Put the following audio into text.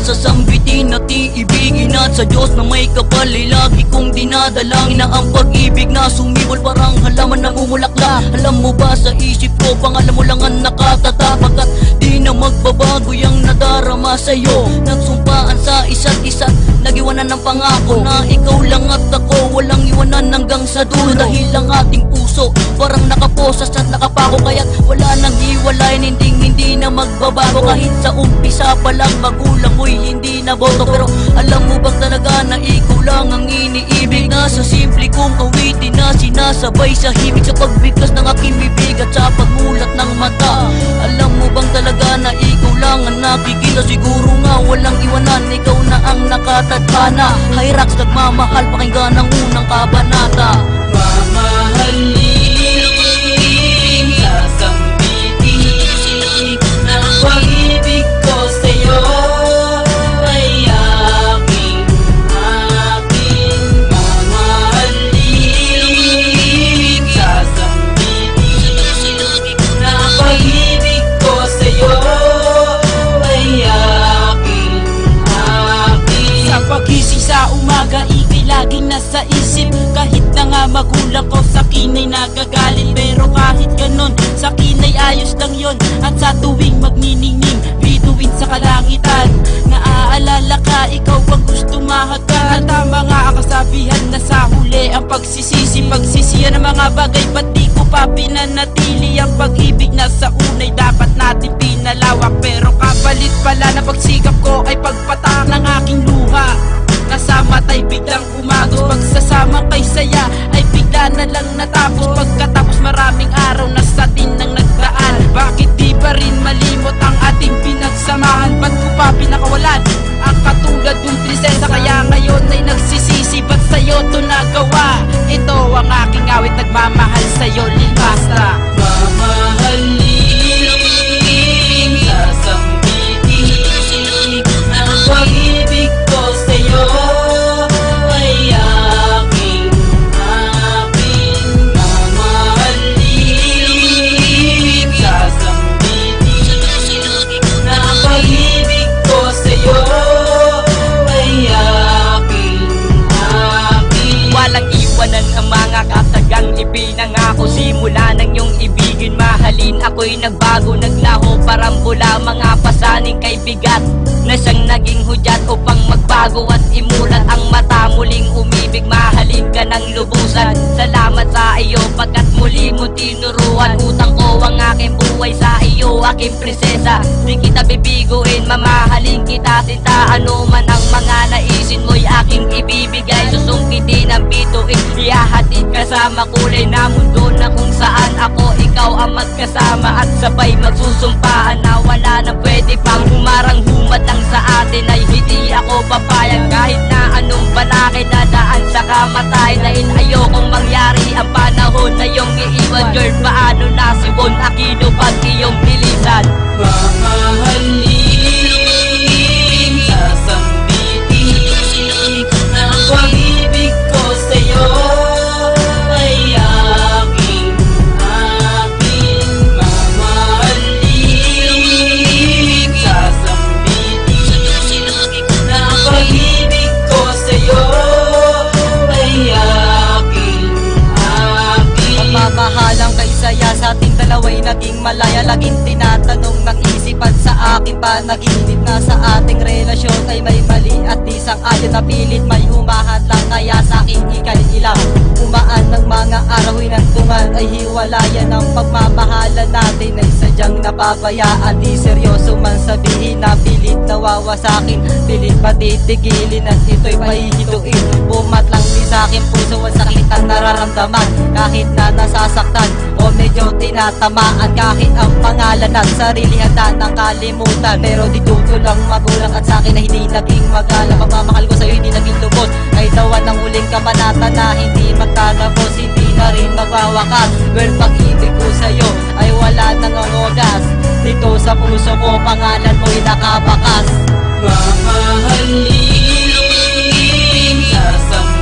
sasambitin at iibigin. At sa Diyos na may kapal ay lagi kong dinadalangin na ang pag-ibig na sumibol parang halaman na mumulakla. Alam mo ba sa isip ko, pangalan mo lang ang nakatatabag at di na magbabago yung nadarama sa'yo. Nagsumpaan sa isa't isa't nagiwanan ng pangako na ikaw lang at ako, walang iwanan hanggang sa dulo. Dahil ang ating puso parang nakaposas at nakapako, kaya't wala nang hiwalayan, hindi na magbabago. Kahit sa umpisa pa lang magulang mo'y hindi na boto, pero alam mo bang talaga na ikaw lang ang iniibig? Nasa simple kong awitin na sinasabay sa himig, sa pagbigkas ng aking bibig at sa pagmulat ng mata. Alam mo bang talaga na ikaw lang ang nakikita? Siguro nga walang iwanan, ikaw na ang nakatadhana. Hyrax nagmamahal, pakinggan ang unang kabanata. Mamahalin, sasambitin ng pag-ibig ko sa'yo ay aking. Mamahalin, sasambitin ng pag-ibig ko sa'yo ay aking. Sa pagising sa umaga, ika'y laging nasa isip. Kahit na nga magulang ko sa'kin ay nagagalit, pero kahit ganon sa'kin ay ayos lang yon. At sa tuwing magniningning, bituin sa kalangitan, naaalala ka, ikaw ang gusto mahagan. At tama nga ang kasabihan na sa huli ang pagsisisi. Pagsisiyan ng mga bagay, ba't di ko pa pinanatili? Ang pag-ibig na sa unay dapat natin pinalawak, pero kapalit pala na pagsikap ko ay pagpatak ng aking luha. Nasa mata'y biglang umagos, pagsasama kay saya ay bigla na lang natapos. Pagkatapos maraming araw na sa atin nang nagdaan, bakit di pa rin malimot ang ating pinagsamahan? Ba't ko pa pinakawalan ang katulad ng prinsesa? Kaya ngayon ay nagsisisi, ba't sa'yo to nagawa? Ito ang aking awit, nagmamahal sa'yo, Lil Basta. Mamahalin, sasambitin ng pag-ibig ko sa'yo ay aking. Mamahalin, sasambitin ng pag-ibig ko sa'yo ay aking. Walang iwanan ang mga katagang ipinangako. Simula ng iyong ibigin, mahalin, ako'y nagbago, naglaho, parang bula. Mga pasaning kay bigat na siyang naging hudyat upang magbago at imulat ang mata. Muling umibig, mahalin ka ng lubusan. Salamat sa iyo pagkat muli mo tinuruan. Utang ko ang aking buhay sa iyo, aking prinsesa. Di kita bibiguin, mamahalin kita sinta. Ano man ang mga naisin mo'y aking ibibigay. Susungkitin ang bituin, ihahatid ka sa makulay na mundo na kung saan ako, ikaw ang magkasama. At sabay magsusumpaan na wala nang pwede pang humarang humatang sa atin ay hindi ako papayag. Kahit na anong balakid dadaan sa kamatayan, dahil ayokong mangyari ang panahon na iyong iiwan. Girl, paano na si Bon Aquino pag iyong bilisan? Mamahalin, sasambitin ng pag-ibig ko sa'yo ay aking. Mamahalin, sasambitin ng pag-ibig ko sa'yo ay aking. Pagmamahalang kay saya sa ating dalawa'y naging malaya. Laging tinatanong ng isipan sa aking panaginip na sa ating relasyon ay may mali at isang ayon na pilit may humahad lang. Kaya sa akin ika'y ilang umaan ng mga araw hinantungan ay hiwalayan. Ang pagmamahalan natin ay sadyang napabayaan. Di seryoso man sabihin na pilit nawawasakin, pilit patitigilin at ito'y pahihituin. Bumat lang din sa aking puso ang sakit ang nararamdaman, kahit na nasasaktan o medyo tinatamaan. Kahit ang pangalan at sarili handa ng kalimutan, pero di lang magulang at sa'kin na hindi naging magalang. Pagmamahal ko sa'yo hindi naging lubos, ay dawan ng huling kabanata na hindi magtatapos, hindi na rin magwawakas. Girl, pag-ibig ko sa'yo ay wala nang oras. Dito sa puso ko pangalan mo'y nakabakas. Mamahalin, sasambitin